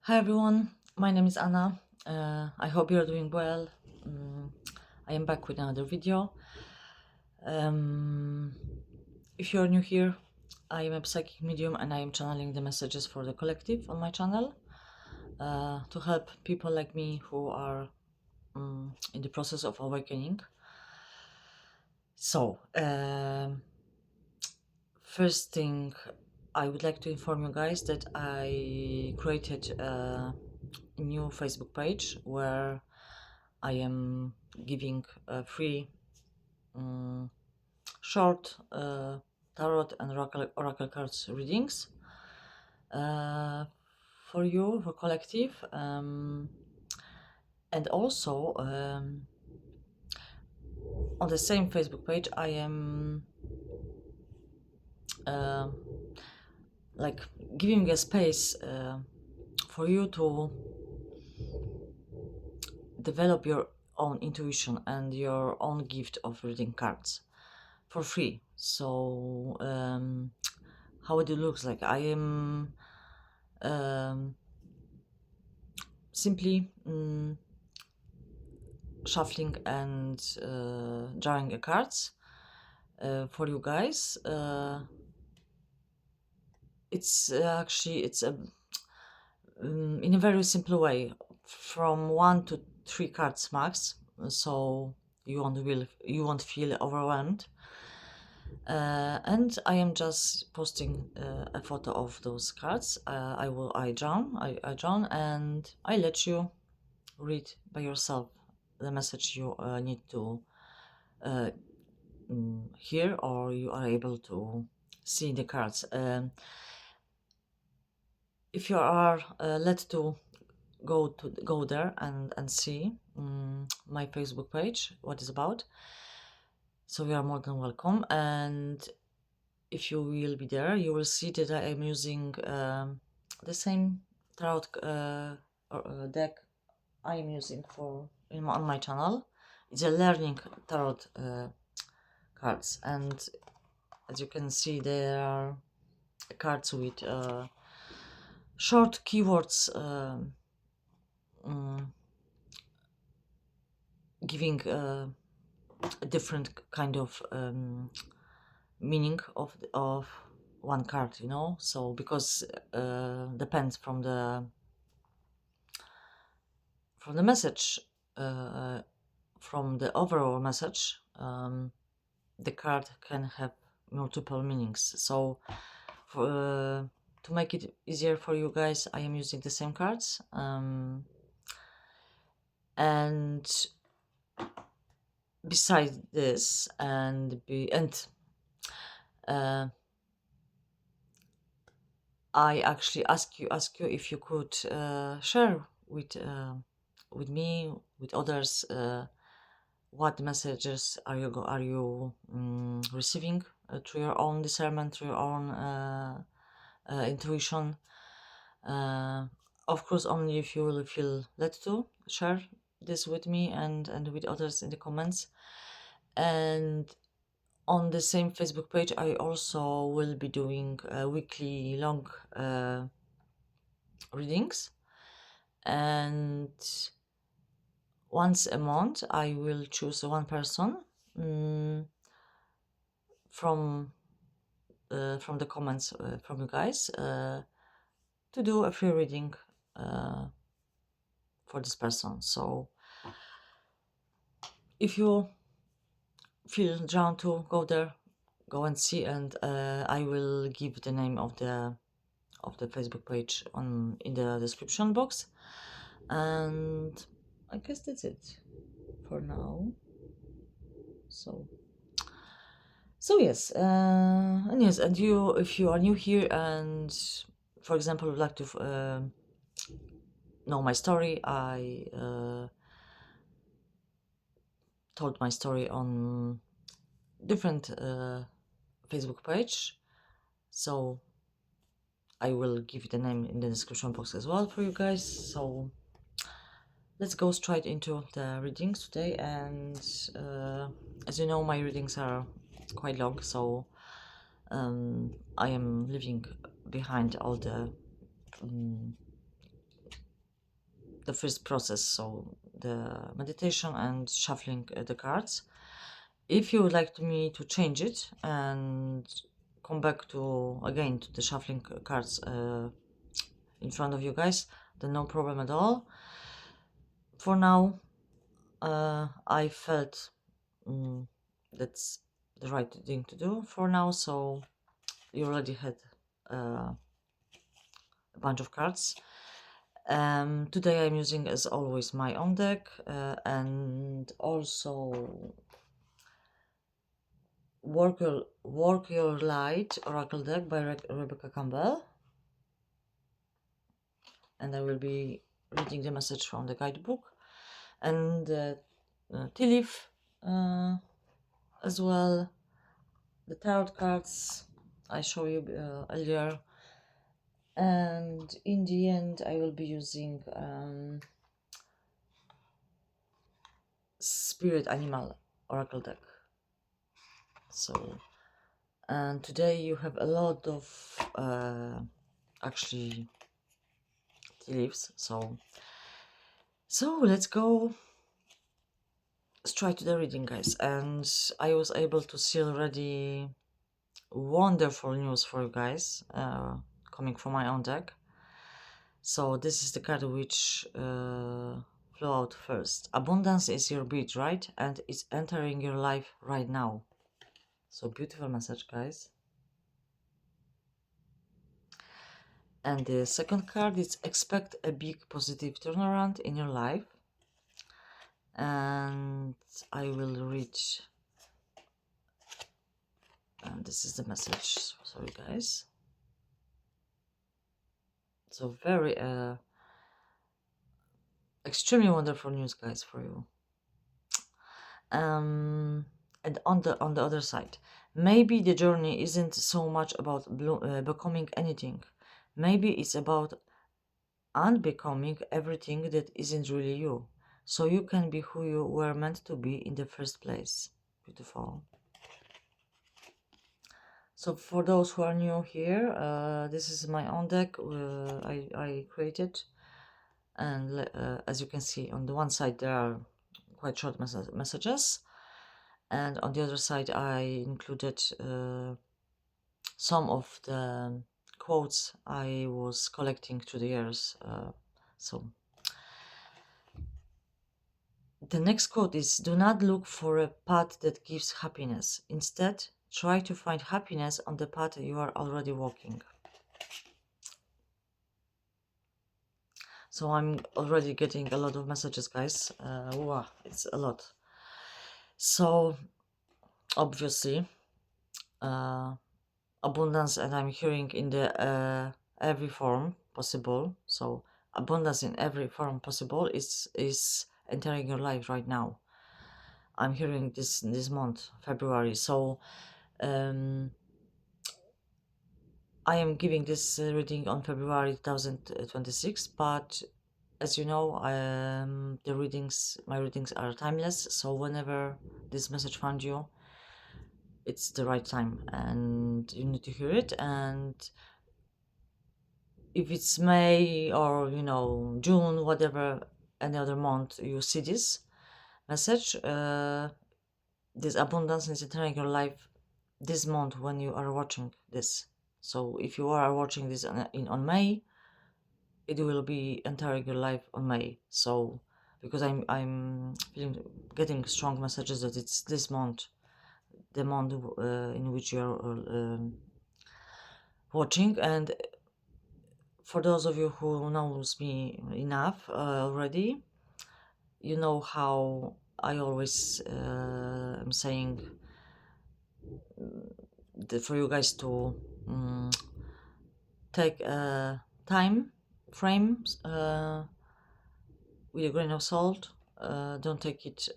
Hi everyone, my name is Anna. I hope you're doing well. Mm, I am back with another video. Um, if you're new here, I am a psychic medium and I am channeling the messages for the collective on my channel to help people like me who are in the process of awakening. So, first thing I would like to inform you guys that I created a new Facebook page where I am giving free um, short tarot and oracle cards readings uh, for you, for collective. And also on the same Facebook page, I am uh, like giving a space for you to develop your own intuition and your own gift of reading cards for free. So how it looks like, I am um, simply shuffling and drawing a cards for you guys. It's a in a very simple way, from 1 to 3 cards max, so you won't feel overwhelmed. And I am just posting a photo of those cards. I drawn, and I let you read by yourself the message you need to uh, hear, or you are able to see the cards. If you are led to go there and see my Facebook page, what is about, so you are more than welcome. And if you will be there, you will see that I am using the same tarot deck I am using on my channel. It's a learning tarot cards, and as you can see, there are cards with short keywords um, giving a different kind of meaning of one card, so because depends from the message, uh, from the overall message, the card can have multiple meanings. So to make it easier for you guys, I am using the same cards, and besides this, uh, I actually ask you if you could share with me, with others, what messages are you receiving through your own discernment, through your own intuition. Uh, of course, only if you will feel led to share this with me and with others in the comments. And on the same Facebook page, I also will be doing weekly long readings, and once a month I will choose one person mm, from the comments from you guys to do a free reading uh, for this person. So if you feel drawn to go there, go and see, and I will give the name of the Facebook page in the description box. And I guess that's it for now. So yes, and you, if you are new here and, for example, would like to know my story, I told my story on different Facebook page, so I will give you the name in the description box as well for you guys. So let's go straight into the readings today. And as you know, my readings are quite long, so I am leaving behind all the the first process, so the meditation and shuffling the cards. If you would like me to change it and come back to again to the shuffling cards in front of you guys, then no problem at all. For now, I felt that's the right thing to do for now. So you already had a bunch of cards. Today I'm using, as always, my own deck and also Work Your Light Oracle deck by Rebecca Campbell, and I will be reading the message from the guidebook and tea leaf as well. The tarot cards I showed you earlier, and in the end I will be using Spirit Animal Oracle deck. So, and today you have a lot of actually tea leaves, so let's go straight to the reading, guys. And I was able to see already wonderful news for you guys coming from my own deck. So this is the card which flew out first. Abundance is your birthright and it's entering your life right now. So beautiful message, guys. And the second card is expect a big positive turnaround in your life. And I will read, and this is the message. Sorry, guys. So very extremely wonderful news, guys, for you. And on the other side, maybe the journey isn't so much about becoming anything. Maybe it's about unbecoming everything that isn't really you, so you can be who you were meant to be in the first place. Beautiful. So for those who are new here, this is my own deck I created, and as you can see, on the one side there are quite short messages, and on the other side I included some of the quotes I was collecting through the years. So the next quote is: do not look for a path that gives happiness. Instead, try to find happiness on the path you are already walking. So I'm already getting a lot of messages, guys. Wow, it's a lot. So obviously, abundance, and I'm hearing in the every form possible. So abundance in every form possible is entering your life right now. I'm hearing this month, February. So I am giving this reading on February 2026, but as you know, my readings are timeless. So whenever this message found you, it's the right time, and you need to hear it. And if it's May or June, whatever, any other month you see this message, this abundance is entering your life this month when you are watching this. So if you are watching this on May, it will be entering your life on May. So because I'm getting strong messages that it's this month, the month in which you're watching. And for those of you who knows me enough already, you know how I always am saying for you guys to take a time frame with a grain of salt. Don't take it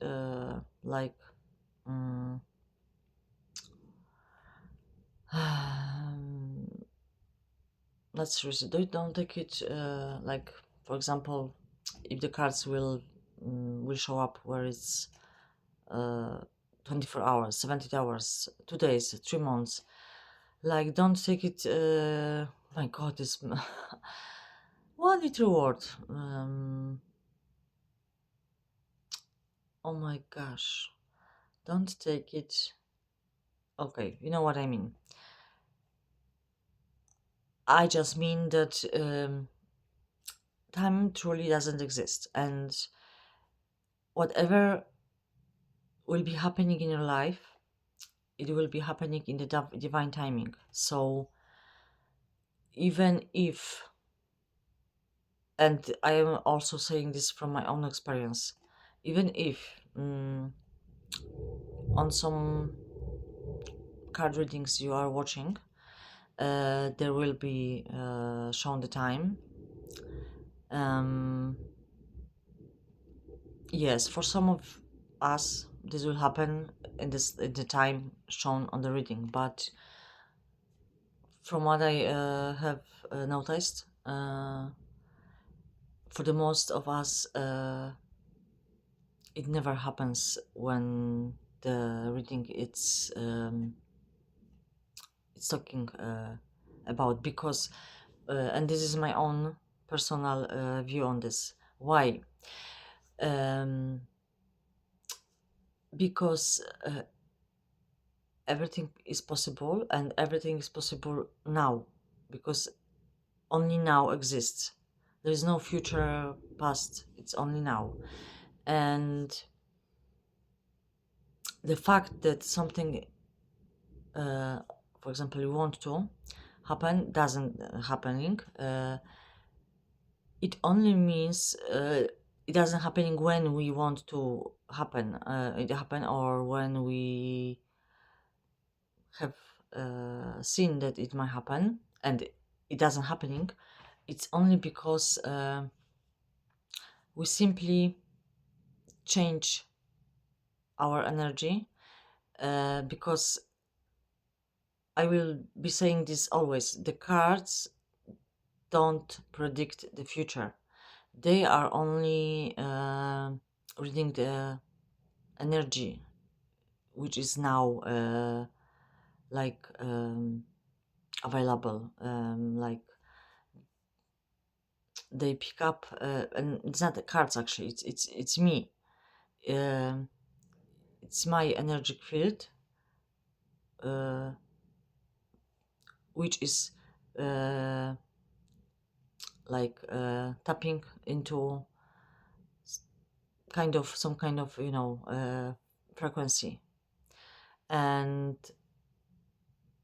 like let's seriously, don't take it like, for example, if the cards will show up where it's 24 hours, 70 hours, 2 days, 3 months. Like, don't take it, my god, this one little word. Oh my gosh, don't take it. Okay, you know what I mean. I just mean that time truly doesn't exist, and whatever will be happening in your life, it will be happening in the divine timing. So even if, and I am also saying this from my own experience, even if on some card readings you are watching, there will be shown the time. Um, yes, for some of us, this will happen in the time shown on the reading. But from what I have noticed, for the most of us, it never happens when the reading it's talking about, because and this is my own personal view on this. Why? um, because everything is possible, and everything is possible now, because only now exists. There is no future, past, it's only now. And the fact that something, uh, for example, you want to happen, doesn't happening, it only means it doesn't happening when we want to happen, it happen, or when we have seen that it might happen and it doesn't happening. It's only because we simply change our energy, because I will be saying this always, the cards don't predict the future. They are only reading the energy which is now like available, like they pick up, and it's not the cards actually, it's me. um, it's my energetic field, uh, which is uh, like tapping into kind of some kind of, frequency, and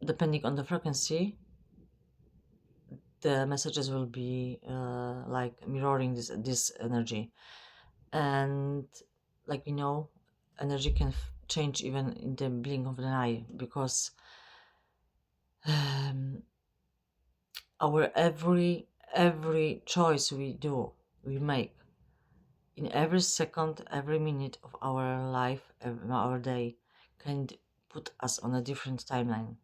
depending on the frequency, the messages will be like mirroring this energy. And like energy can change even in the blink of an eye, because um, our every choice we make in every second, every minute of our life, our day, can put us on a different timeline.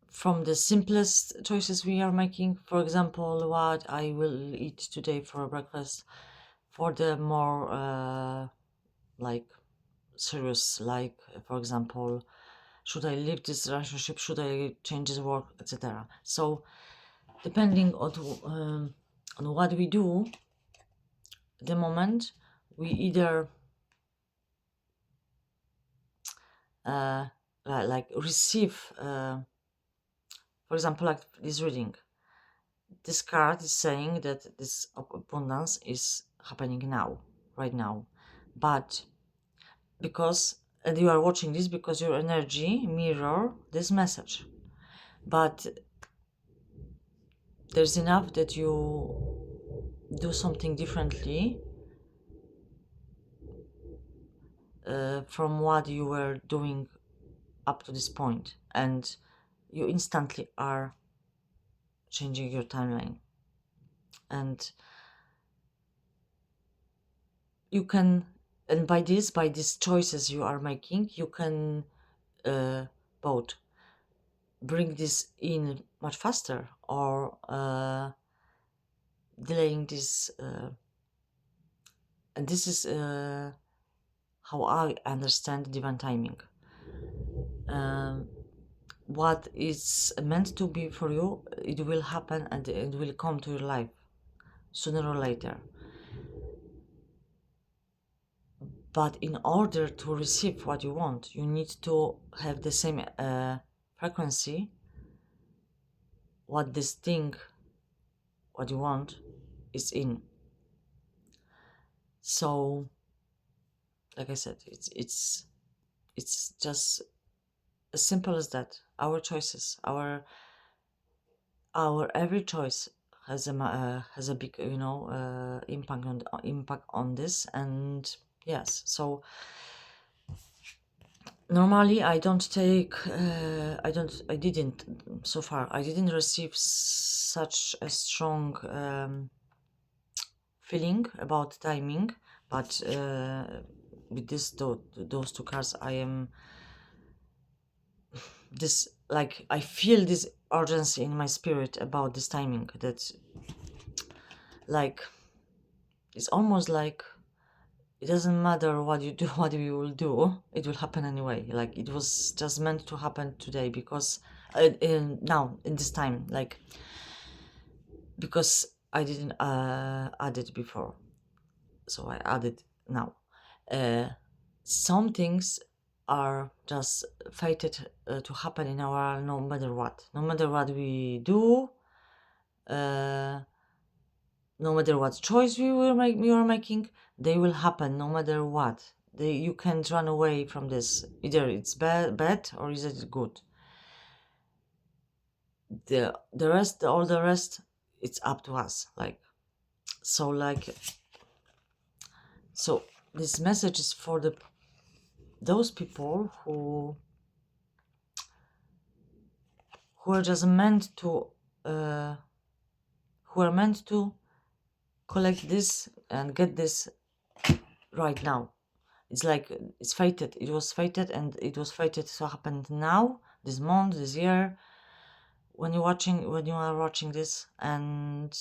From the simplest choices we are making, for example, what I will eat today for breakfast, for the more like serious, like for example, should I leave this relationship, should I change this work, etc. So depending on what we do, the moment we either uh, like receive, for example, like this reading, this card is saying that this abundance is happening now, right now, but because, and you are watching this because your energy mirror this message, but there's enough that you do something differently from what you were doing up to this point, and you instantly are changing your timeline. And you can, and by these choices you are making, you can both bring this in much faster, or delaying this, and this is how I understand divine timing. um, what is meant to be for you, it will happen, and it will come to your life sooner or later. But in order to receive what you want, you need to have the same frequency, what this thing, what you want, is in. So, like I said, it's just as simple as that. Our choices, our every choice has a big, impact on this. And yes, so normally I didn't so far, I didn't receive such a strong feeling about timing, but with those two cards, I am this, like, I feel this urgency in my spirit about this timing, that, like, it's almost like it doesn't matter what you do, what you will do, it will happen anyway. Like, it was just meant to happen today, because now in this time, like, because I didn't add it before, so I added now. Some things are just fated to happen in our, no matter what we do, uh, no matter what choice we are making, they will happen no matter what. You can't run away from this. Either it's bad or is it good. The rest, all the rest, it's up to us. Like, so, like, so this message is for those people who are just meant to who are meant to collect this and get this right now. It's like it's fated. It was fated, and it was fated to happen now, this month, this year. When you are watching this, and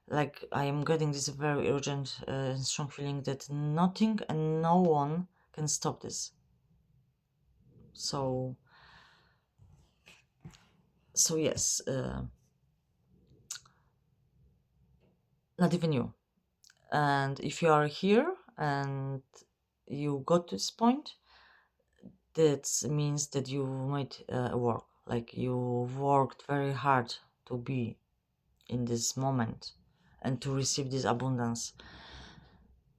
like, I am getting this very urgent, strong feeling that nothing and no one can stop this. So yes, not even you. And if you are here and you got to this point, that means that you made work. Like, you worked very hard to be in this moment and to receive this abundance.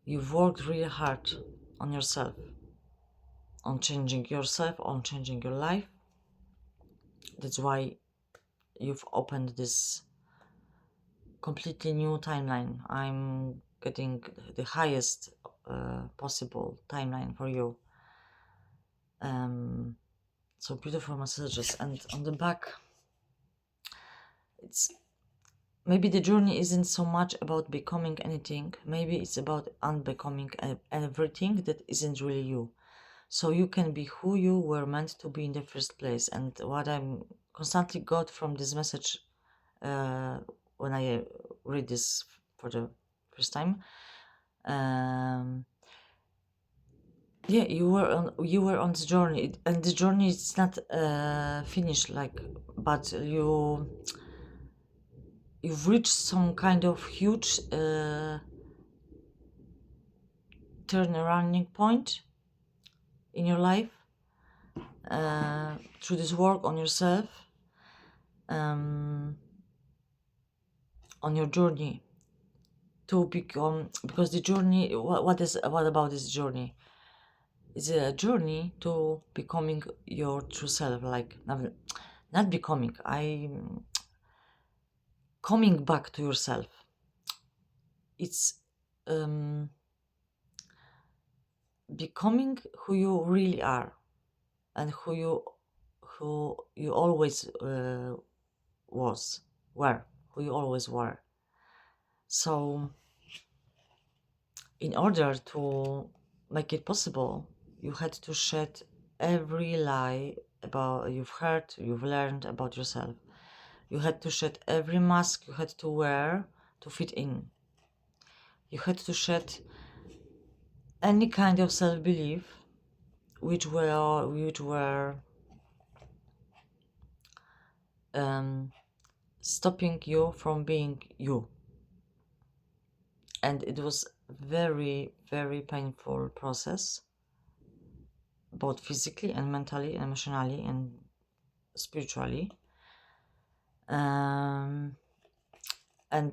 You've worked really hard on yourself, on changing yourself, on changing your life. That's why you've opened this completely new timeline. I'm getting the highest possible timeline for you. So beautiful messages. And on the back, it's maybe the journey isn't so much about becoming anything. Maybe it's about unbecoming everything that isn't really you. So you can be who you were meant to be in the first place. And what I'm constantly got from this message, when I read this for the first time, yeah, you were on this journey, and this journey is not finished, like, but you've reached some kind of huge turnaround point in your life, through this work on yourself, on your journey to become, because the journey, what about this journey? It's a journey to becoming your true self. Like, not becoming, I coming back to yourself. It's becoming who you really are, and who you always who you always were. So in order to make it possible, you had to shed every lie about you've learned about yourself. You had to shed every mask you had to wear to fit in. You had to shed any kind of self-belief which were stopping you from being you. and it was very, very painful process, both physically and mentally and emotionally and spiritually. um, and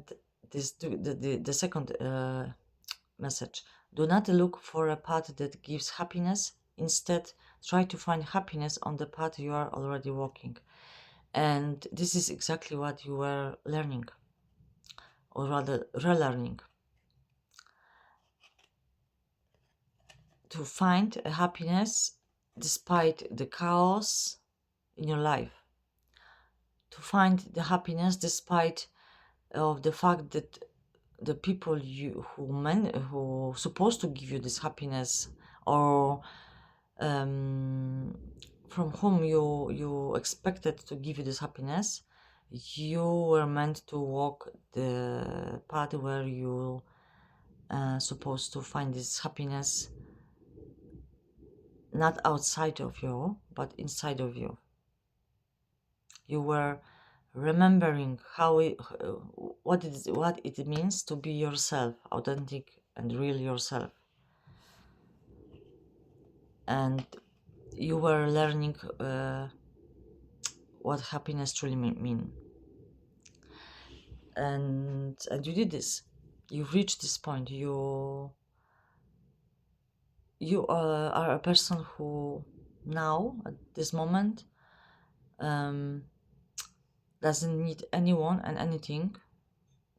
the second message: do not look for a path that gives happiness. Instead, try to find happiness on the path you are already walking. And this is exactly what you were learning, or rather relearning, to find a happiness despite the chaos in your life, to find the happiness despite of the fact that the people who supposed to give you this happiness, or um, from whom you expected to give you this happiness, you were meant to walk the path where you supposed to find this happiness, not outside of you but inside of you. You were remembering what it means to be yourself, authentic and real yourself. And you were learning what happiness truly mean. And you did this. You reached this point. You are a person who now, at this moment, um, doesn't need anyone and anything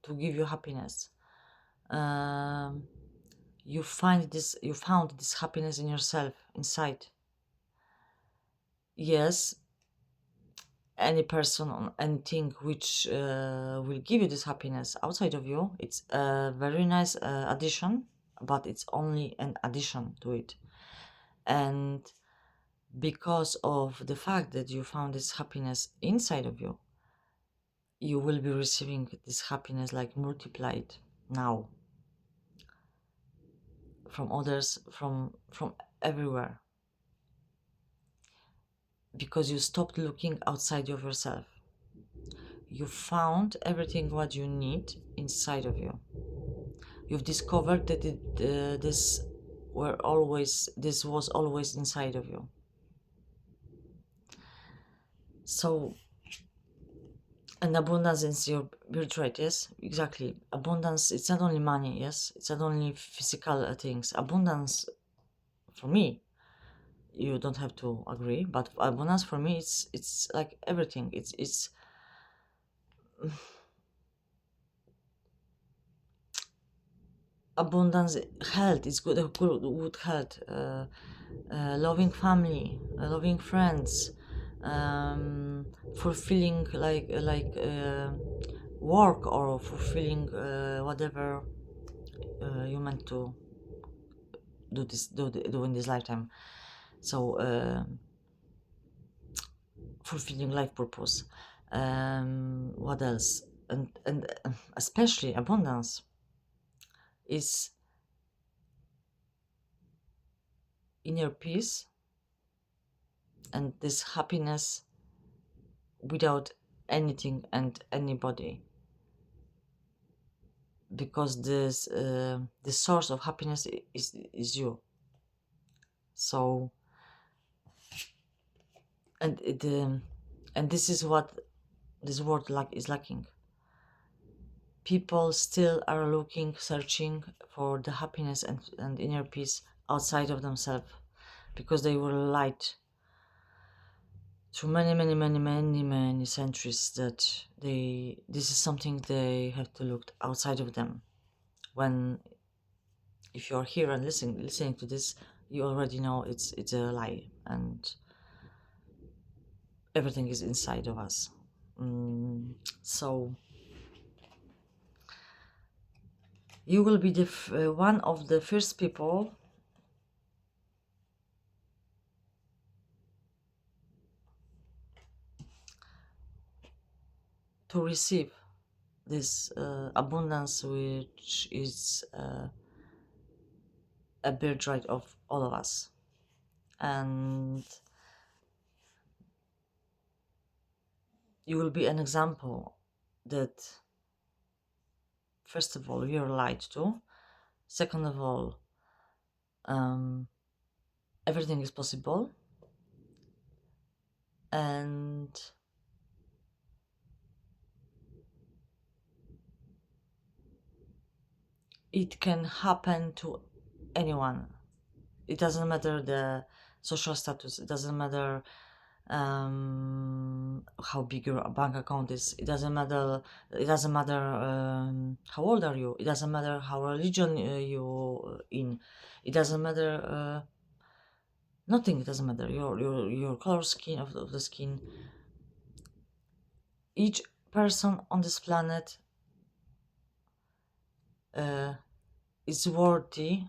to give you happiness. um, you found this happiness in yourself, inside. Yes, any person or anything which will give you this happiness outside of you, it's a very nice addition, but it's only an addition to it. And because of the fact that you found this happiness inside of you, you will be receiving this happiness like multiplied now, from others, from everywhere, because you stopped looking outside of yourself. You found everything what you need inside of you. You've discovered that this was always inside of you. So, and abundance is your birthright. Yes, exactly. Abundance, it's not only money. Yes, it's not only physical things. Abundance, for me, you don't have to agree, but abundance for me, it's like everything. It's abundance. Health is good health, loving family, loving friends, fulfilling work, or fulfilling whatever you meant to do in this lifetime. So fulfilling life purpose. What else? And especially abundance is inner peace and this happiness without anything and anybody, because the source of happiness is you. So, and this is what this world is lacking. People still are looking, searching for the happiness and inner peace outside of themselves, because they were lied through many centuries that this is something they have to look outside of them. When, if you're here and listening to this, you already know it's a lie, and everything is inside of us. So you will be one of the first people to receive this abundance, which is a birthright of all of us. And you will be an example that first of all, you're lied to. Second of all, um, everything is possible, and it can happen to anyone. It doesn't matter the social status. It doesn't matter how big your bank account is. It doesn't matter. It doesn't matter how old are you. It doesn't matter how religion you in. It doesn't matter. Nothing. It doesn't matter. Your color skin of the skin. Each person on this planet uh, is worthy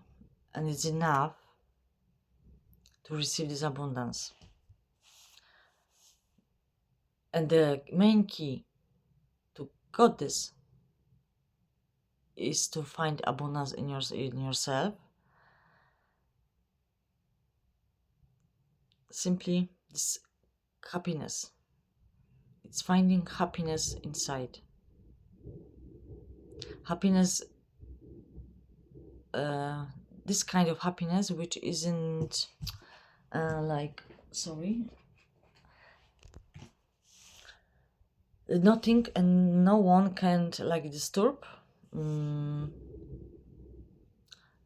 and is enough to receive this abundance. And the main key to got this is to find abundance in yourself. Simply this happiness. It's finding happiness inside. Happiness, this kind of happiness, which isn't like, sorry, nothing and no one can like disturb.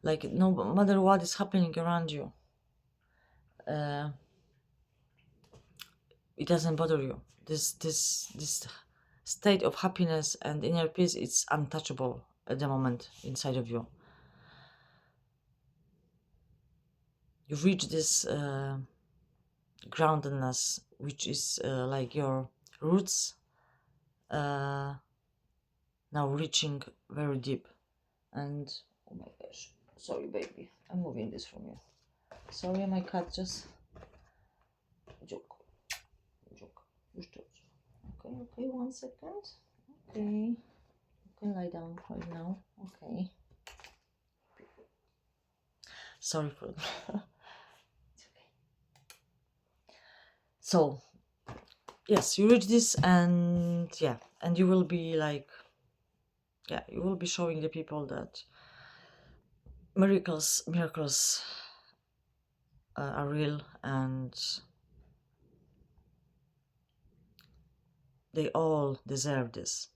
Like no matter what is happening around you, it doesn't bother you. This state of happiness and inner peace, it's untouchable at the moment inside of you. You reach this groundedness, which is like your roots now reaching very deep. And oh my gosh, sorry baby, I'm moving this from you. Sorry, my cat just joke. Okay, 1 second. Okay, you can lie down right now. Okay, sorry for it's okay. So yes, you reach this, and yeah, and you will be like, yeah, you will be showing the people that miracles are real, and they all deserve this.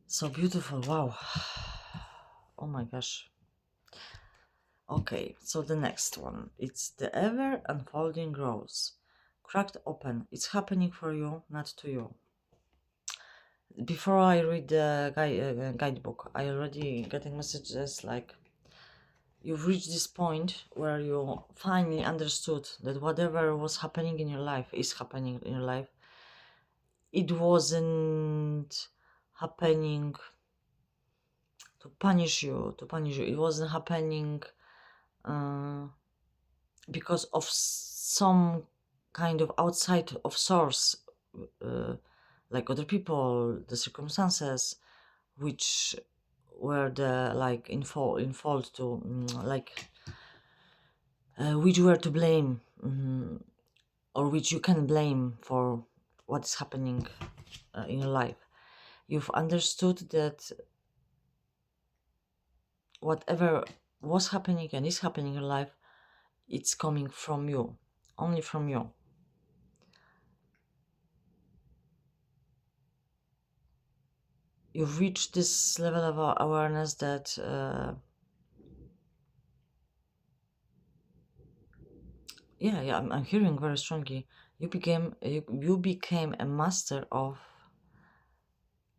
So beautiful. Wow. Oh my gosh. Okay, so the next one, it's the ever unfolding rose, cracked open. It's happening for you, not to you. Before I read the guidebook, I already getting messages like, you've reached this point where you finally understood that whatever was happening in your life is happening in your life. It wasn't happening to punish you. It wasn't happening because of some kind of outside of source, like other people, the circumstances, which were the like in fault to like which were to blame, or which you can blame for what is happening in your life. You've understood that whatever was happening and is happening in your life, it's coming from you, only from you. You've reached this level of awareness that yeah, I'm hearing very strongly. You became a master of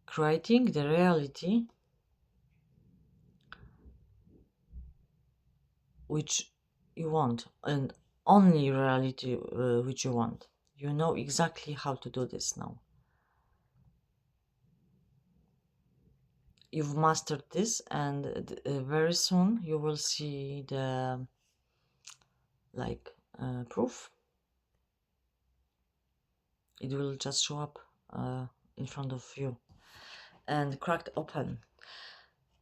creating the reality which you want, and only reality which you want. You know exactly how to do this now. You've mastered this, and very soon you will see the like proof. It will just show up in front of you and cracked open.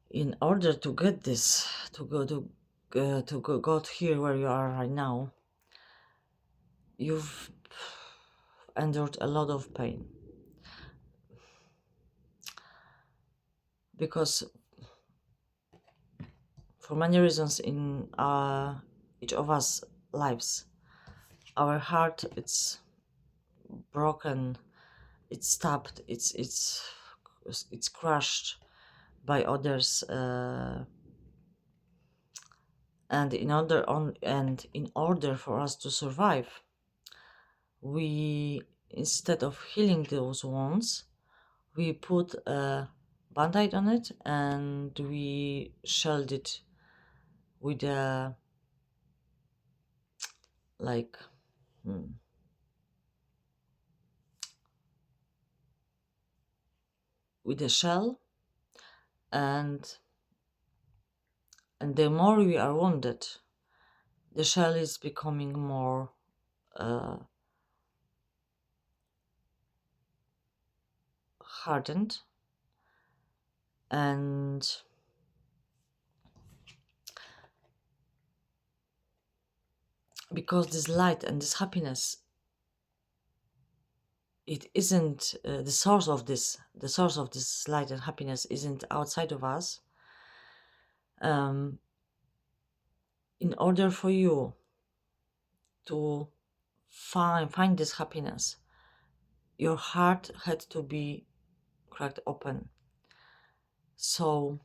In order to get this, to go got here where you are right now, you've endured a lot of pain. because for many reasons in each of us lives, our heart it's broken, it's stabbed, it's crushed by others, and in order for us to survive, we, instead of healing those wounds, we put a band-aid on it and we shelled it with a, like, hmm, with a shell, and the more we are wounded, the shell is becoming more uh, hardened, and because this light and this happiness, it isn't the source of this light and happiness isn't outside of us. um, in order for you to find this happiness, your heart had to be cracked open. So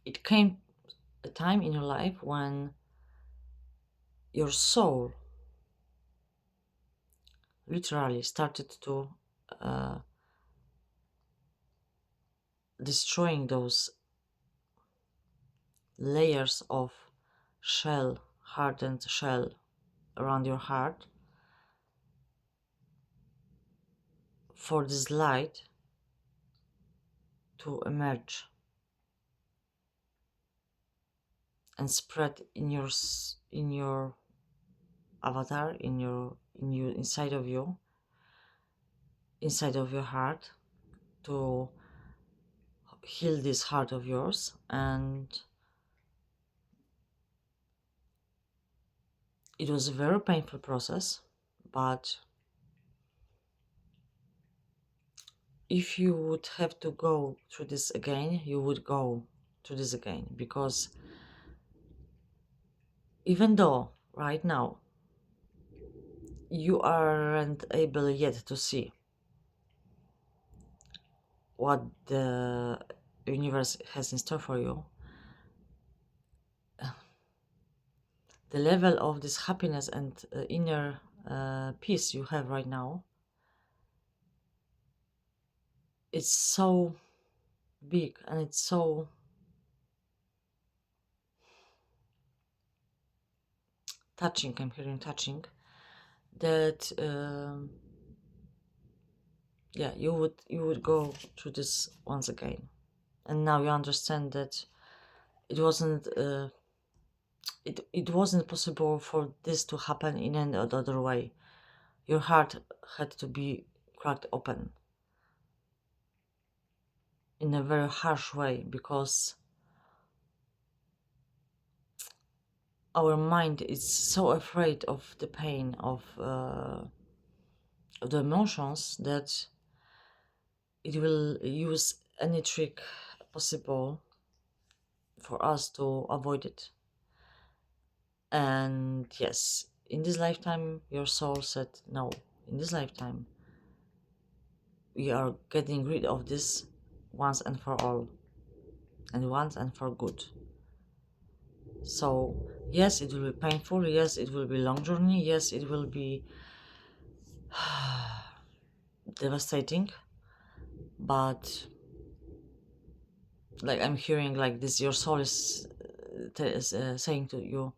it came a time in your life when your soul literally started to uh, destroying those layers of shell, hardened shell around your heart, for this light to emerge and spread in your avatar, in you, inside of your heart, to heal this heart of yours. And it was a very painful process, but if you would have to go through this again, you would go through this again, because even though right now you aren't able yet to see what the universe has in store for you, the level of this happiness and inner peace you have right now, it's so big and it's so touching. I'm hearing touching, that yeah, you would go through this once again, and now you understand that it wasn't it wasn't possible for this to happen in any other way. Your heart had to be cracked open in a very harsh way, because our mind is so afraid of the pain of the emotions that it will use any trick possible for us to avoid it. And yes, in this lifetime your soul said no, in this lifetime we are getting rid of this once and for all, and once and for good. So yes, it will be painful, yes, it will be long journey, yes, it will be devastating, but like I'm hearing like this, your soul is saying to you,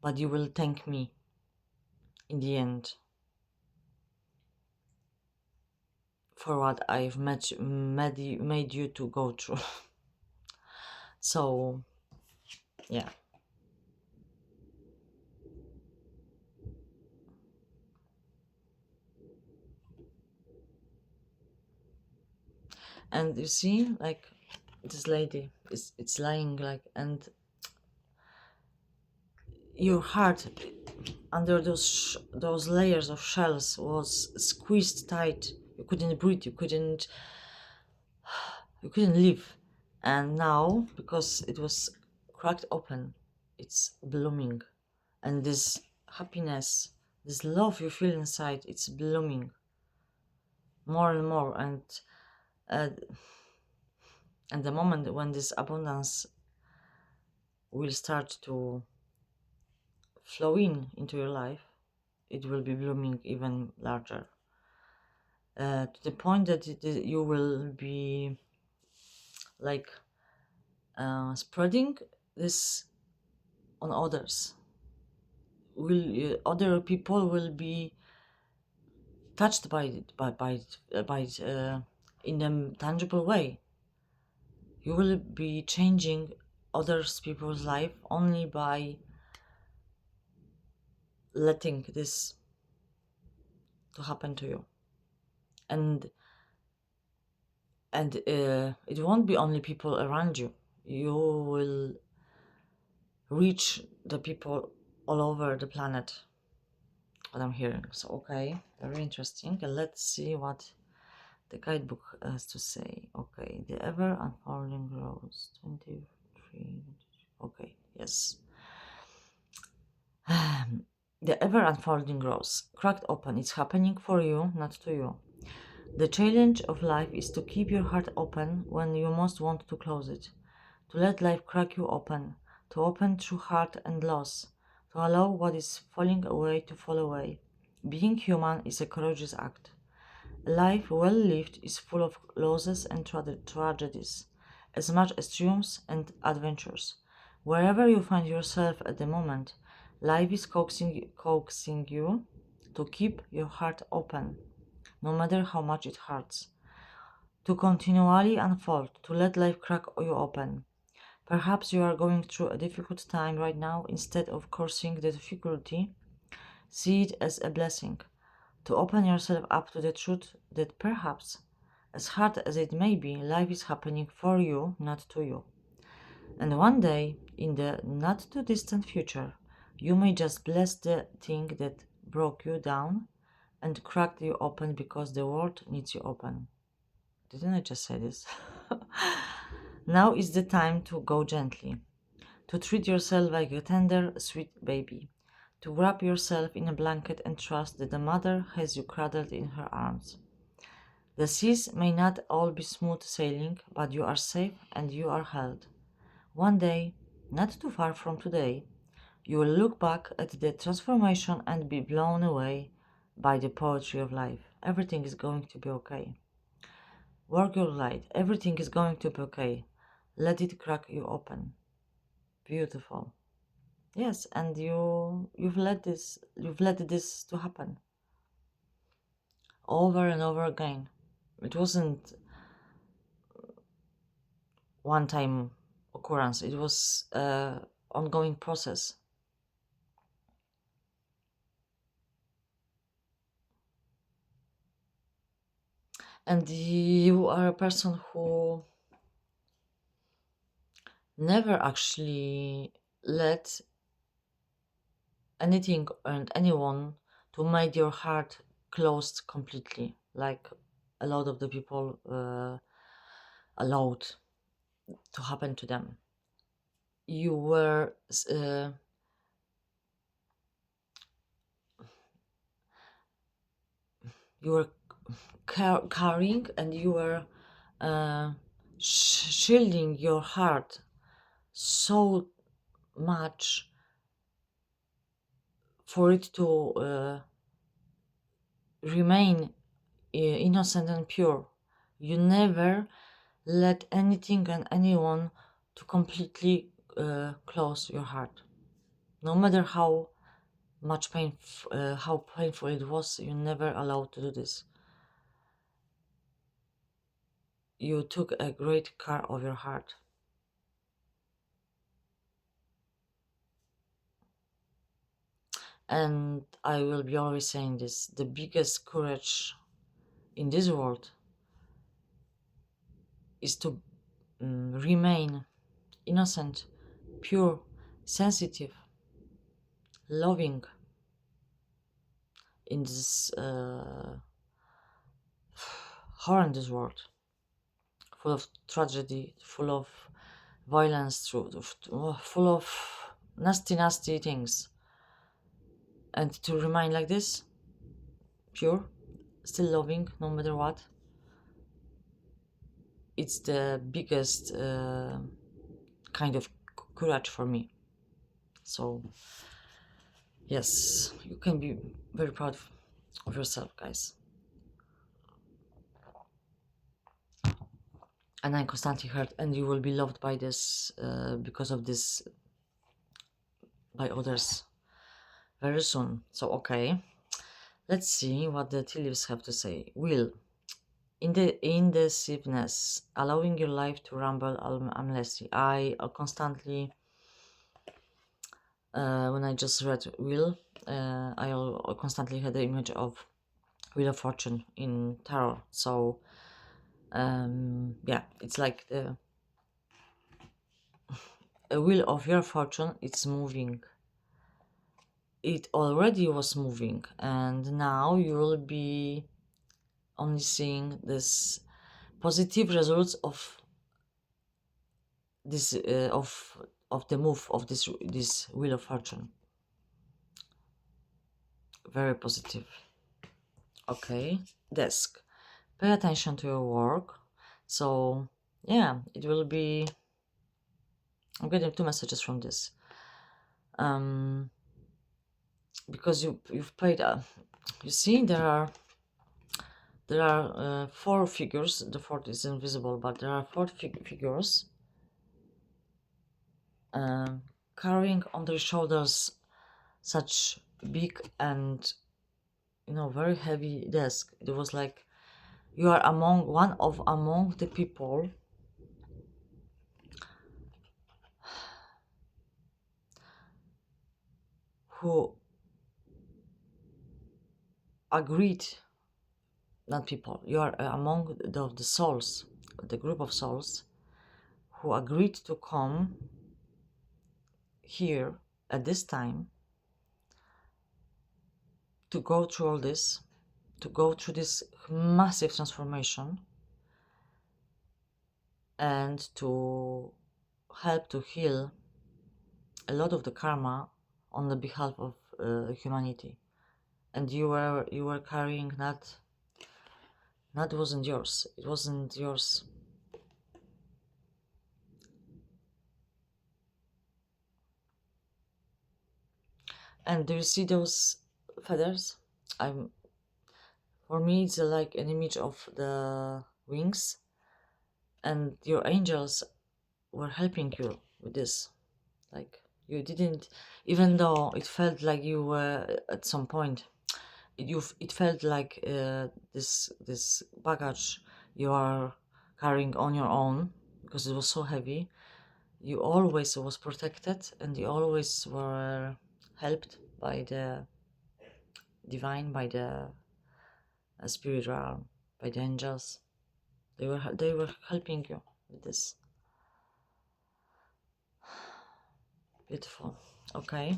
but you will thank me in the end for what I've made you to go through. So yeah. And you see, like, this lady is, it's lying like, and your heart under those layers of shells was squeezed tight. You couldn't breathe, you couldn't You couldn't live. And now, because it was cracked open, it's blooming. And this happiness, this love you feel inside, it's blooming more and more. Uh, and the moment when this abundance will start to flow into your life, it will be blooming even larger. To the point that you will be like spreading this on others. Other people will be touched by it, by it in a tangible way. You will be changing others people's life only by letting this to happen to you. And it won't be only people around you. You will reach the people all over the planet. What I'm hearing. So okay, very interesting. Let's see what the guidebook has to say. Okay, the ever unfolding rose 23. Okay, yes. The ever unfolding rose cracked open. It's happening for you, not to you. The challenge of life is to keep your heart open when you most want to close it, to let life crack you open, to open through heart and loss, to allow what is falling away to fall away. Being human is a courageous act. A life well lived is full of losses and tragedies, as much as triumphs and adventures. Wherever you find yourself at the moment, life is coaxing you to keep your heart open, no matter how much it hurts, to continually unfold, to let life crack you open. Perhaps you are going through a difficult time right now. Instead of cursing the difficulty, see it as a blessing, to open yourself up to the truth that perhaps, as hard as it may be, life is happening for you, not to you. And one day, in the not too distant future, you may just bless the thing that broke you down and cracked you open because the world needs you open. Didn't I just say this? Now is the time to go gently, to treat yourself like a tender, sweet baby, to wrap yourself in a blanket and trust that the mother has you cradled in her arms. The seas may not all be smooth sailing, but you are safe and you are held. One day, not too far from today, you will look back at the transformation and be blown away by the poetry of life. Everything is going to be okay. Work your light. Everything is going to be okay. Let it crack you open. Beautiful. Yes, and you've let this to happen over and over again. It wasn't one time occurrence. It was ongoing process. And you are a person who never actually let anything and anyone to make your heart closed completely, like a lot of the people allowed to happen to them. You were you were carrying and you were uh, shielding your heart so much for it to remain innocent and pure. You never let anything and anyone to completely close your heart, no matter how painful it was. You never allowed to do this. You took a great care of your heart. And I will be always saying this: the biggest courage in this world is to remain innocent, pure, sensitive, loving in this horrendous world full of tragedy, full of violence, full of nasty things. And to remain like this, pure, still loving no matter what, it's the biggest kind of courage for me. So yes, you can be very proud of yourself, guys. And I constantly heard, and you will be loved by this, because of this, by others very soon. So okay, let's see what the tea leaves have to say. Will, in the indecisiveness, allowing your life to rumble aimlessly. I constantly, when I just read will, constantly had the image of Wheel of Fortune in tarot. So yeah, it's like the a wheel of your fortune. It's moving. It already was moving, and now you will be only seeing this positive results of this of the move of this wheel of fortune. Very positive. Okay, desk. Pay attention to your work. So yeah, it will be. I'm getting two messages from this. Because you've paid. You see, there are four figures. The fourth is invisible, but there are four figures carrying on their shoulders such big and very heavy desk. It was like you are among the people who agreed. Not people. You are among the souls, the group of souls who agreed to come here at this time to go through all this, to go through this massive transformation, and to help to heal a lot of the karma on the behalf of humanity. And you were carrying that wasn't yours. It wasn't yours. And do you see those feathers? For me, it's like an image of the wings, and your angels were helping you with this. Like you didn't, even though it felt like you were at some point, it felt like this baggage you are carrying on your own because it was so heavy. You always was protected, and you always were helped by the divine, by the spirit realm, by the angels. They were helping you with this. Beautiful. Okay.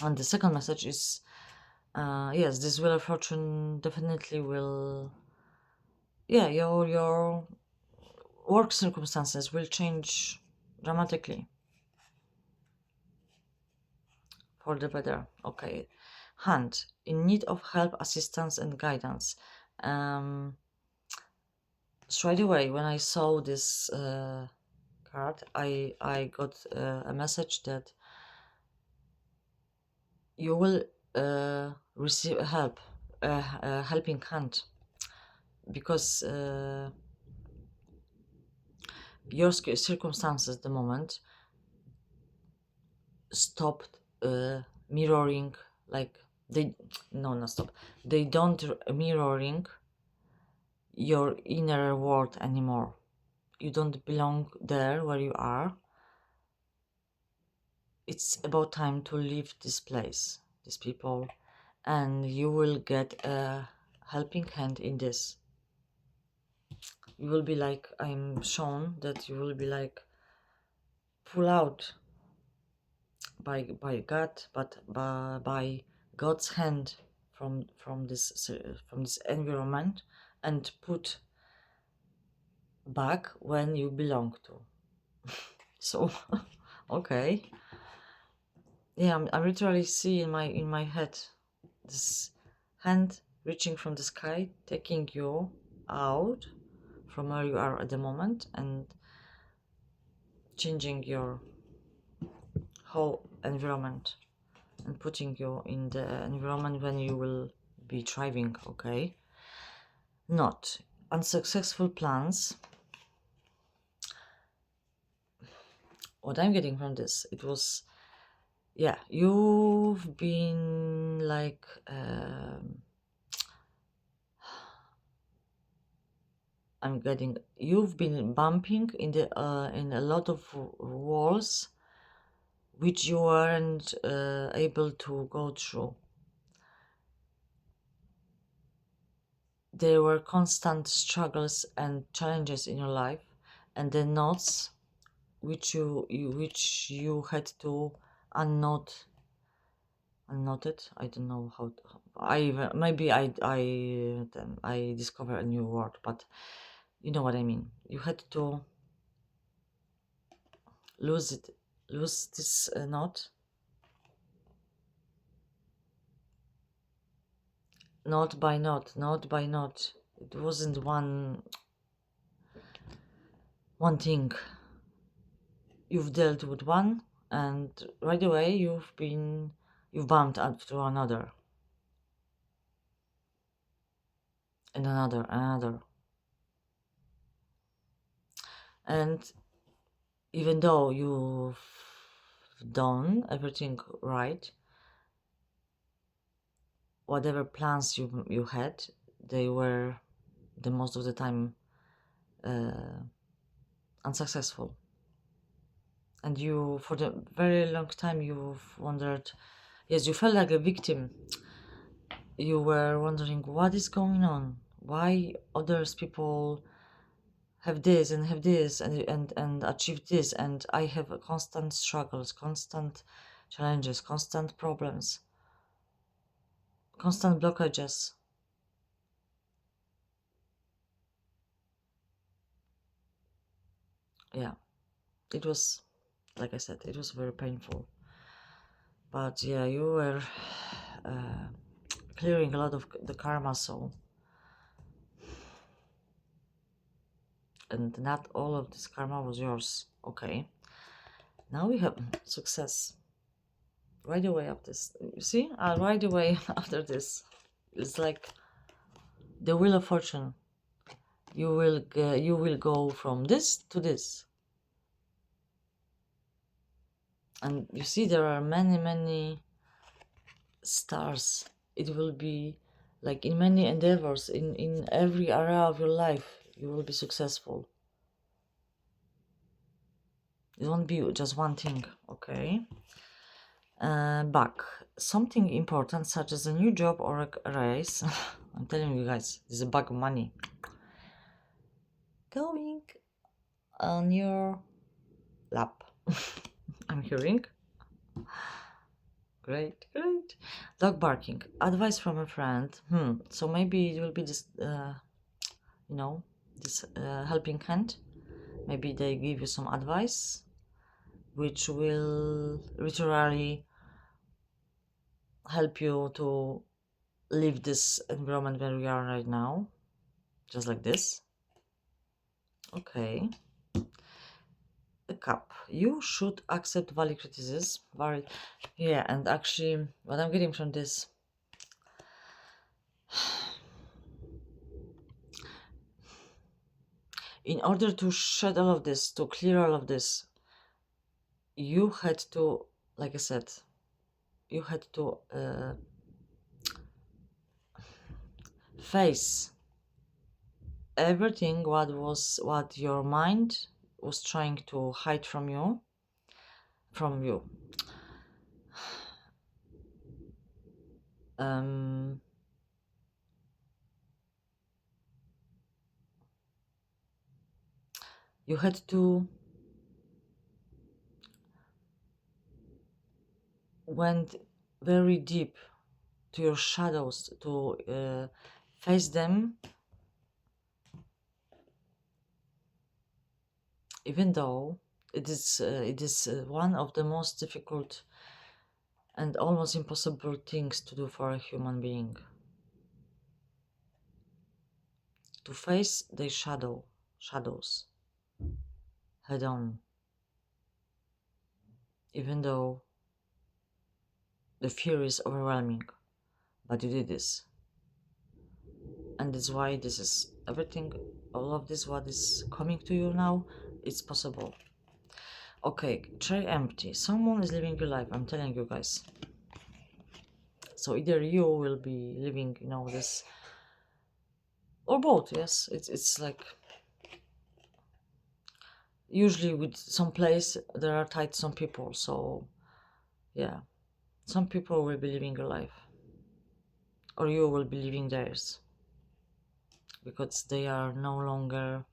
And the second message is, yes, this wheel of fortune definitely will. Yeah, your work circumstances will change dramatically for the better. Okay. Hand, in need of help, assistance, and guidance. Straight away when I saw this card, I got a message that you will receive help, a helping hand, because your circumstances at the moment stopped mirroring, like they no not stop, they don't mirroring your inner world anymore. You don't belong there where you are. It's about time to leave this place, these people, and you will get a helping hand in this. You will be like, I'm shown that you will be like pull out by God, but by God's hand from this environment, and put back when you belong to. So okay, yeah, I'm literally seeing in my head this hand reaching from the sky, taking you out from where you are at the moment and changing your whole environment and putting you in the environment when you will be thriving. Okay, not unsuccessful plans. What I'm getting from this, it was, yeah, you've been like I'm getting, you've been bumping in a lot of walls which you weren't able to go through. There were constant struggles and challenges in your life, and the knots which you had to unknot unknot it. I don't know how I even, maybe I discover a new word, but you know what I mean. You had to lose it, lose this knot, knot by knot, knot by knot. It wasn't one thing. You've dealt with one, and right away you've bumped up to another and another. And even though you've done everything right, whatever plans you had, they were the most of the time uh, unsuccessful. And you, for the very long time, you've wondered, yes, you felt like a victim. You were wondering what is going on, why others people have this and achieve this, and I have constant struggles, constant challenges, constant problems, constant blockages. Yeah, it was, like I said, it was very painful. But yeah, you were uh, clearing a lot of the karma, so, and not all of this karma was yours. Okay, now we have success right away after this. You see, right away after this, it's like the wheel of fortune. You will go from this to this, and you see there are many stars. It will be like in many endeavors, in every area of your life you will be successful. It won't be just one thing. Okay, back, something important such as a new job or a raise. I'm telling you guys, this is a bag of money going on your lap. I'm hearing. Great, great. Dog barking. Advice from a friend. So maybe it will be this, you know, this helping hand. Maybe they give you some advice, which will literally help you to leave this environment where we are right now, just like this. Okay. A cup. You should accept valid criticism. Valid. Yeah, and actually, what I'm getting from this, in order to shed all of this, to clear all of this, you had to, like I said, you had to face everything what your mind was trying to hide from you. um you had to went very deep to your shadows to face them even though it is one of the most difficult and almost impossible things to do for a human being, to face their shadows head on, even though the fear is overwhelming. But you did this, and that's why this is everything. All of this, what is coming to you now, it's possible. Okay, tray empty. Someone is living your life. I'm telling you guys. So either you will be living, this, or both. Yes, it's like usually with some place there are tied some people. So yeah, some people will be living your life, or you will be living theirs, because they are no longer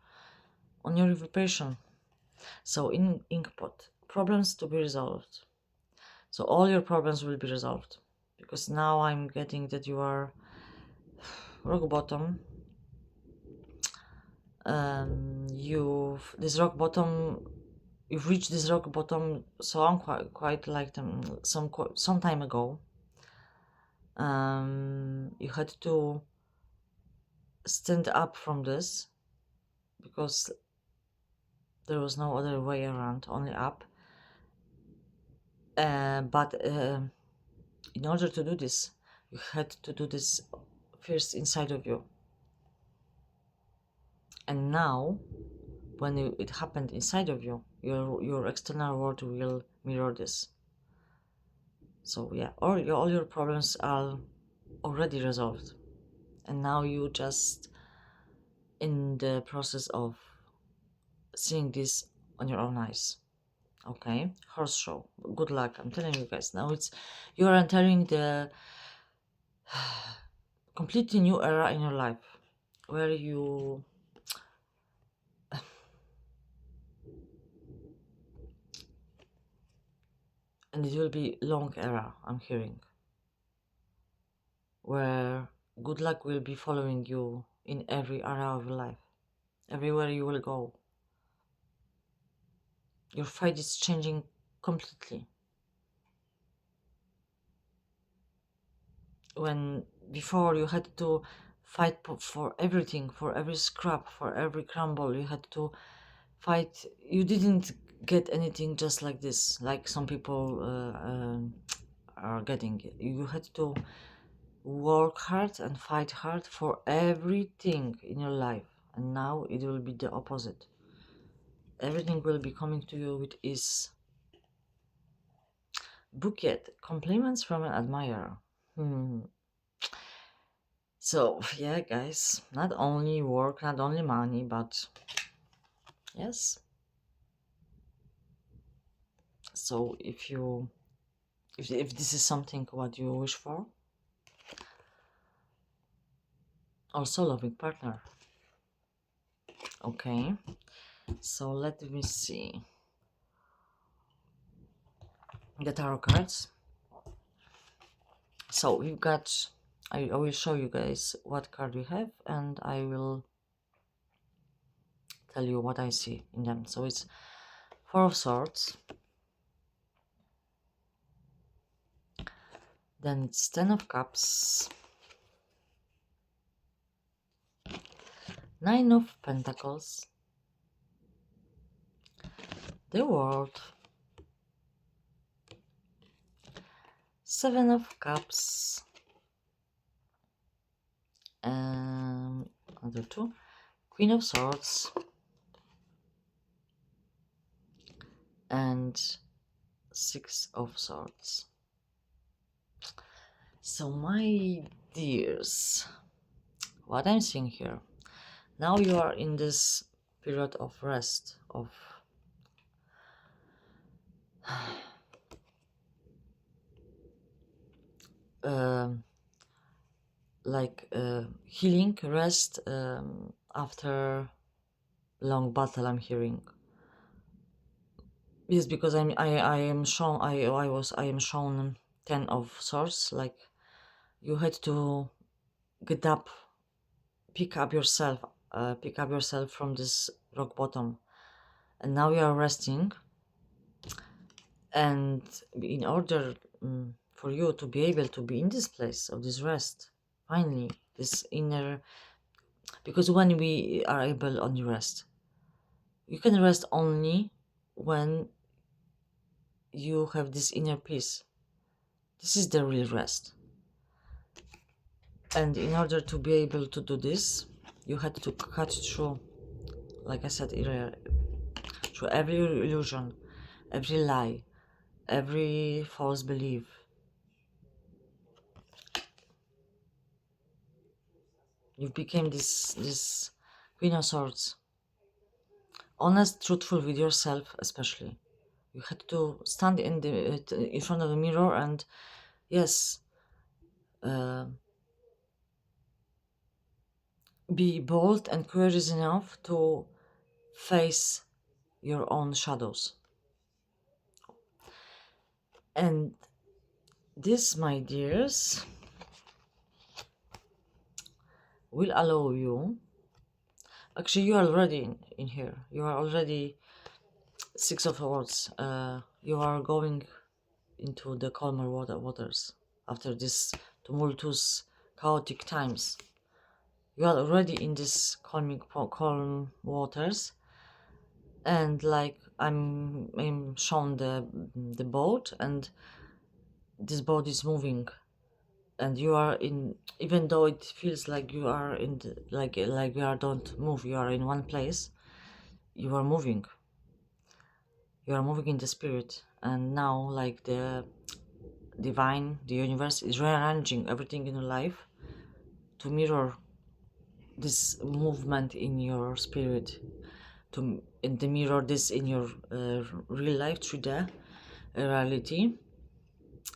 on your vibration. So in inkpot, problems to be resolved. So all your problems will be resolved, because now I'm getting that you are rock bottom. You've reached this rock bottom so I'm quite like them some time ago. You had to stand up from this, because there was no other way around, only up. But in order to do this, you had to do this first inside of you. And now, when it happened inside of you, your external world will mirror this. So yeah, all your problems are already resolved, and now you just in the process of seeing this on your own eyes. Okay, horse show. Good luck. I'm telling you guys. Now you are entering the completely new era in your life, where you and it will be long era, I'm hearing, where good luck will be following you in every area of your life, everywhere you will go. Your fight is changing completely. When before you had to fight for everything, for every scrap, for every crumble, you had to fight. You didn't get anything just like this, like some people are getting. You had to work hard and fight hard for everything in your life, and now it will be the opposite. Everything will be coming to you with ease. Bouquet, compliments from an admirer. So yeah, guys, not only work, not only money, but yes. So if this is something what you wish for, also loving partner. Okay, so let me see the tarot cards. So we've got, I will show you guys what card we have, and I will tell you what I see in them. So it's Four of Swords, then it's Ten of Cups, Nine of Pentacles, the World, Seven of Cups, other two, Queen of Swords, and Six of Swords. So my dears, what I'm seeing here, now you are in this period of rest, of healing, rest, after long battle, I'm hearing. Yes, because I am shown, I am shown Ten of Swords, like you had to get up, pick up yourself from this rock bottom, and now you are resting. And in order for you to be able to be in this place of this rest, finally, this inner, because when we are able on the rest, you can rest only when you have this inner peace. This is the real rest. And in order to be able to do this, you had to cut through, like I said earlier, through every illusion, every lie, every false belief. You became this Queen of Swords, honest, truthful with yourself, especially. You had to stand in front of the mirror and, yes, uh, be bold and courageous enough to face your own shadows. And this, my dears, will allow you. Actually, you are already in here. You are already Six of Swords. You are going into the calmer waters after this tumultuous, chaotic times. You are already in this calm waters, and like I'm shown the boat, and this boat is moving, and you are in. Even though it feels like you are in the, like you are don't move, you are in one place. You are moving. You are moving in the spirit, and now like the divine, the universe is rearranging everything in your life to mirror this movement in your spirit, to in the mirror this in your real life through the reality.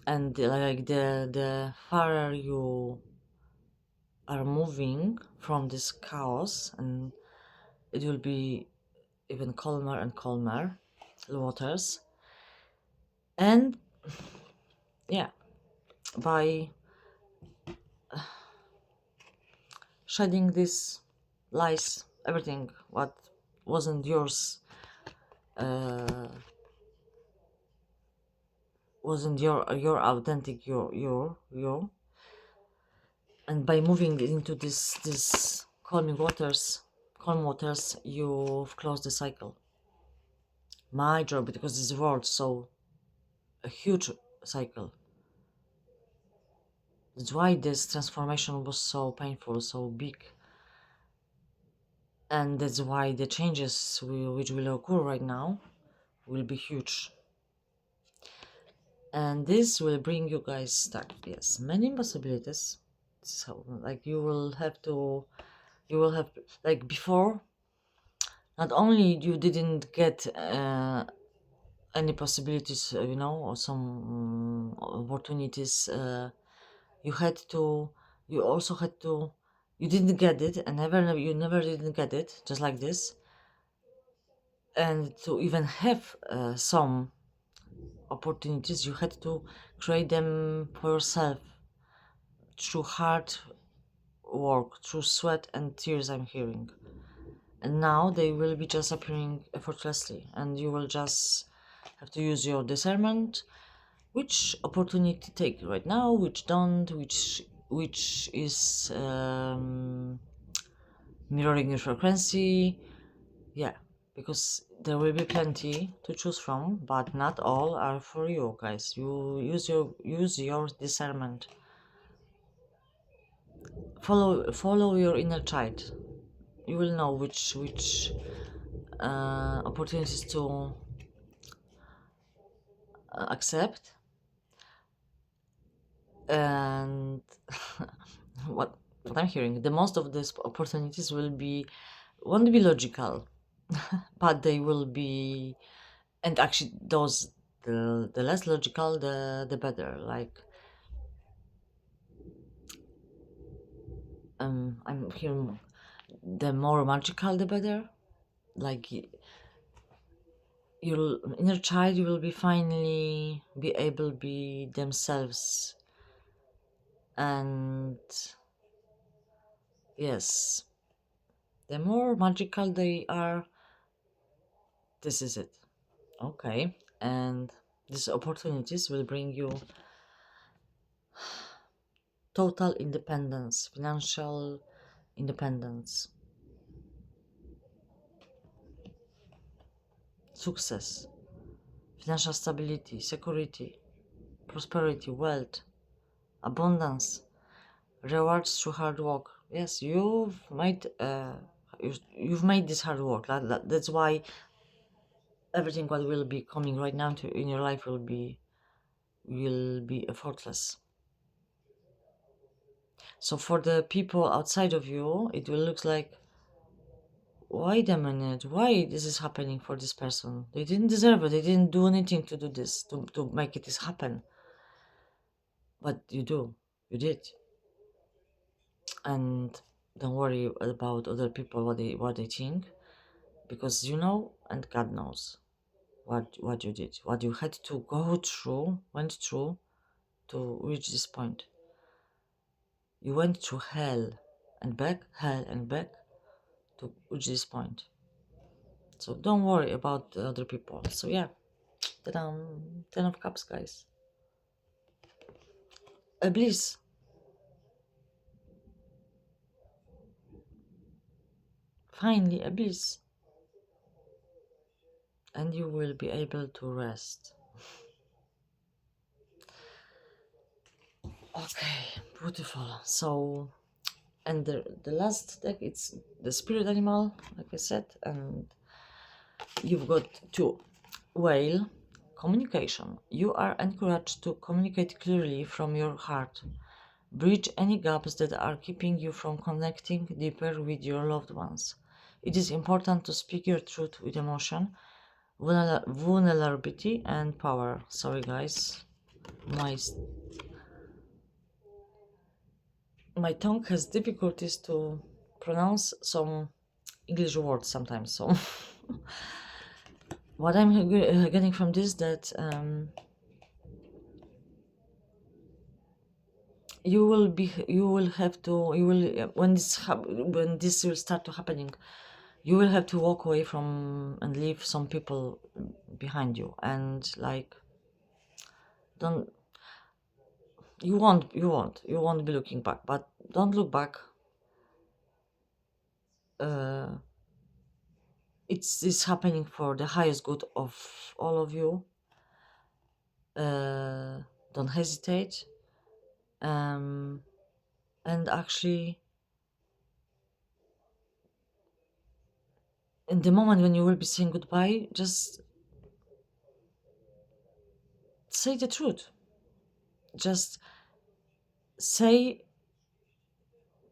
And like the farther you are moving from this chaos, and it will be even calmer and calmer waters. And yeah, by shedding these lies, everything what wasn't yours, uh, wasn't your authentic your, and by moving into this calm waters, you've closed the cycle. My job, because this world so a huge cycle. That's why this transformation was so painful, so big, and that's why the changes which will occur right now will be huge. And this will bring you guys stuck. Yes, many possibilities. So like you will have, like before, not only you didn't get any possibilities, or some opportunities, you had to, you also had to, you didn't get it, and you never didn't get it, just like this. And to even have some opportunities, you had to create them for yourself through hard work, through sweat and tears, I'm hearing. And now they will be just appearing effortlessly, and you will just have to use your discernment, which opportunity take right now, which don't, which is mirroring your frequency. Yeah, because there will be plenty to choose from, but not all are for you, guys. You use your discernment. Follow your inner child. You will know which opportunities to accept, and what I'm hearing, the most of these opportunities won't be logical, but they will be, and actually those, the less logical, the better. Like I'm hearing, the more magical the better. Like your inner child will be finally be able to be themselves, and yes, the more magical they are, This is it. Okay. And these opportunities will bring you total independence, financial independence, success, financial stability, security, prosperity, wealth, abundance, rewards through hard work. Yes, you've made this hard work. That's why everything what will be coming right now to in your life will be effortless. So for the people outside of you, it will look like, wait a minute, why this is happening for this person? They didn't deserve it. They didn't do anything to do this to make it this happen. But you did, and don't worry about other people what they think, because you know and God knows what you did, what you had to go through, went through to reach this point. You went through hell and back to reach this point. So don't worry about the other people. So yeah, Ten of Cups, guys. A bliss, finally a bliss, and you will be able to rest. Okay, beautiful. So, and the last deck, it's the spirit animal, like I said, and you've got two. Whale, communication. You are encouraged to communicate clearly from your heart. Bridge any gaps that are keeping you from connecting deeper with your loved ones. It is important to speak your truth with emotion, vulnerability, and power. Sorry, guys. My my tongue has difficulties to pronounce some English words sometimes. So, what I'm getting from this that you will when this will start to happening, you will have to walk away from and leave some people behind you, and like don't you won't be looking back, but don't look back. uh it's happening for the highest good of all of you. Don't hesitate, um and actually, in the moment when you will be saying goodbye, just say the truth. Just say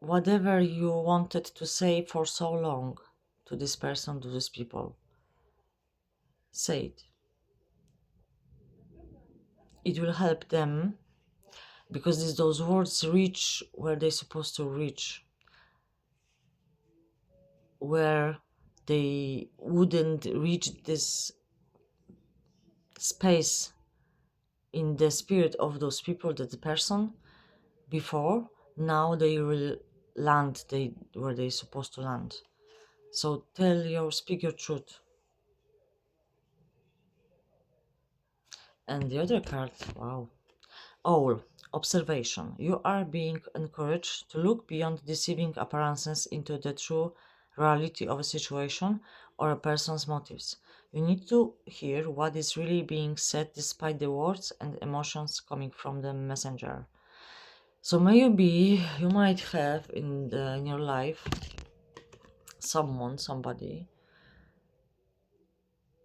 whatever you wanted to say for so long to this person, to these people. Say it. It will help them, because those words reach where they're supposed to reach, where they wouldn't reach this space in the spirit of those people, that the person before. Now they will land where they're supposed to land. So speak your truth. And the other card, wow. Owl, observation. You are being encouraged to look beyond deceiving appearances into the true reality of a situation or a person's motives. You need to hear what is really being said despite the words and emotions coming from the messenger. So maybe you might have in your life somebody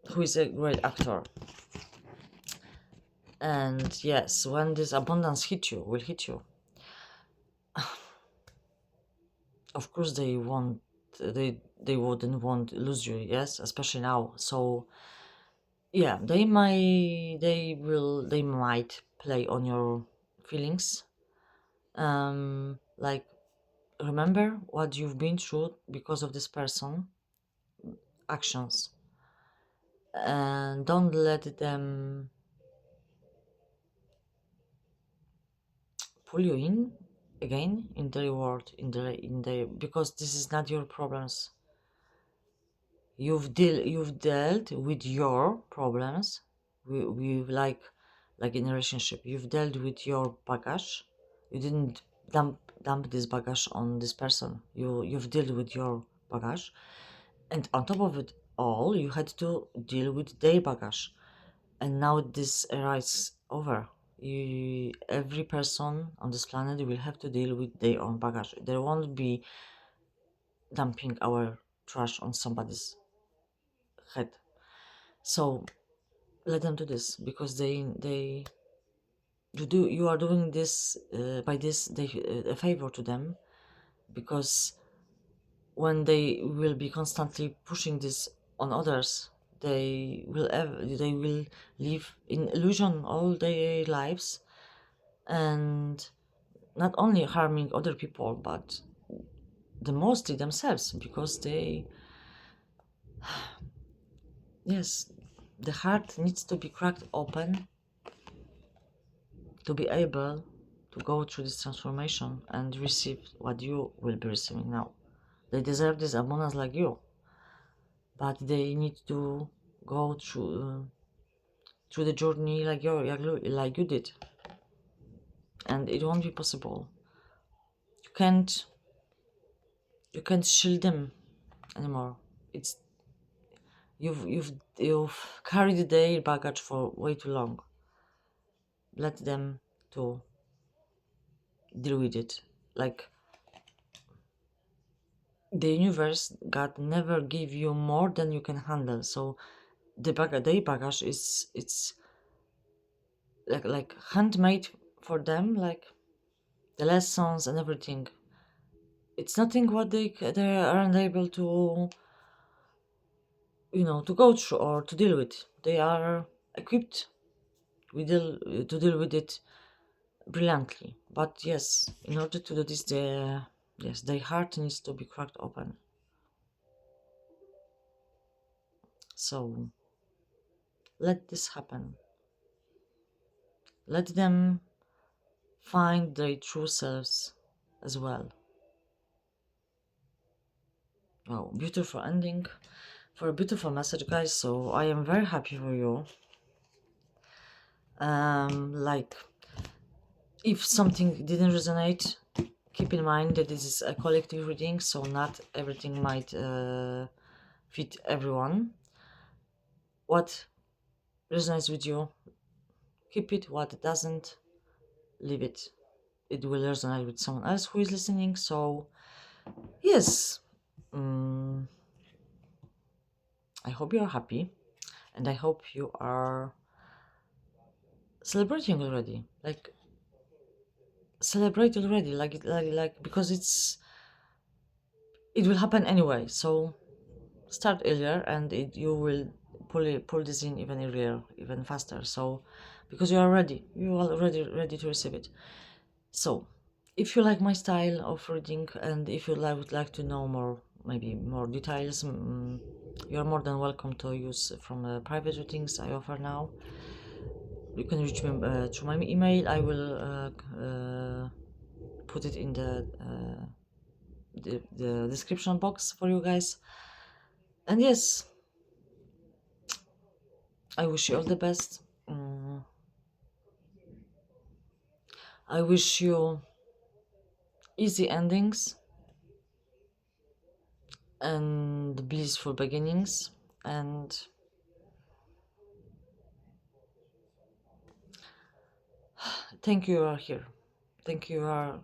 who is a great actor. And yes, when this abundance will hit you, of course they wouldn't want to lose you, yes, especially now. So yeah, they might play on your feelings. Like, remember what you've been through because of this person actions, and don't let them pull you in again in their world, in their because this is not your problems. you've dealt with your problems. We like in a relationship, you've dealt with your baggage. You didn't dump this baggage on this person. You've dealt with your baggage, and on top of it all, you had to deal with their baggage. And now this era is over. Every person on this planet will have to deal with their own baggage. There won't be dumping our trash on somebody's head. So let them do this, because you are doing this by this they a favor to them, because when they will be constantly pushing this on others, they will live in illusion all their lives, and not only harming other people, but the mostly themselves, because they, yes, the heart needs to be cracked open to be able to go through this transformation and receive what you will be receiving now. They deserve this abundance like you, but they need to go through the journey like you did, and it won't be possible. You can't shield them anymore. It's you've carried their baggage for way too long. Let them to deal with it. Like, the universe, God never give you more than you can handle. So their baggage is, it's like handmade for them, like the lessons and everything. It's nothing what they aren't able to, to go through or to deal with. They are equipped to deal with it brilliantly. But yes, in order to do this, their heart needs to be cracked open. So let this happen. Let them find their true selves as well. Wow, beautiful ending for a beautiful message, guys. So I am very happy for you. Like, if something didn't resonate, keep in mind that this is a collective reading, so not everything might fit everyone. What resonates with you, keep it. What doesn't, leave it. It will resonate with someone else who is listening. So yes, I hope you're happy, and I hope you are celebrating already. Like, celebrate already, like because it will happen anyway. So start earlier, and you will pull this in even earlier, even faster. So because you are ready, you are already ready to receive it. So if you like my style of reading, and if you would like to know more, maybe more details, you are more than welcome to use from private readings I offer now. You can reach me through my email. I will put it in the description box for you guys. And yes, I wish you all the best. I wish you easy endings and blissful beginnings, and thank you are here. Thank you are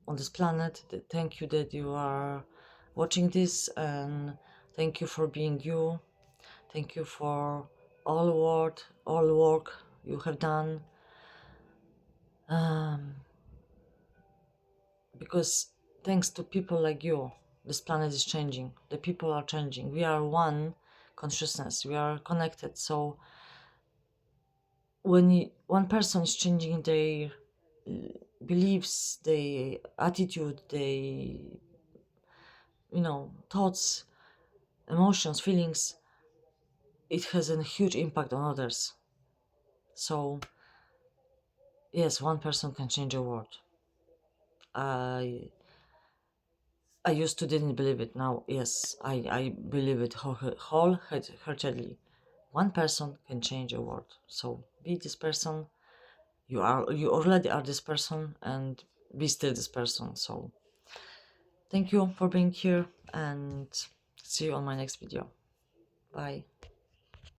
on this planet. Thank you that you are watching this, and thank you for being you. Thank you for all work you have done. Because thanks to people like you, this planet is changing. The people are changing. We are one consciousness. We are connected. So when one person is changing their beliefs, their attitude, their thoughts, emotions, feelings, it has a huge impact on others. So yes, one person can change a world. I I used to didn't believe it. Now, yes, I believe it wholeheartedly. One person can change a world. So be this person. You already are this person, and be still this person. So thank you for being here, and see you on my next video. Bye.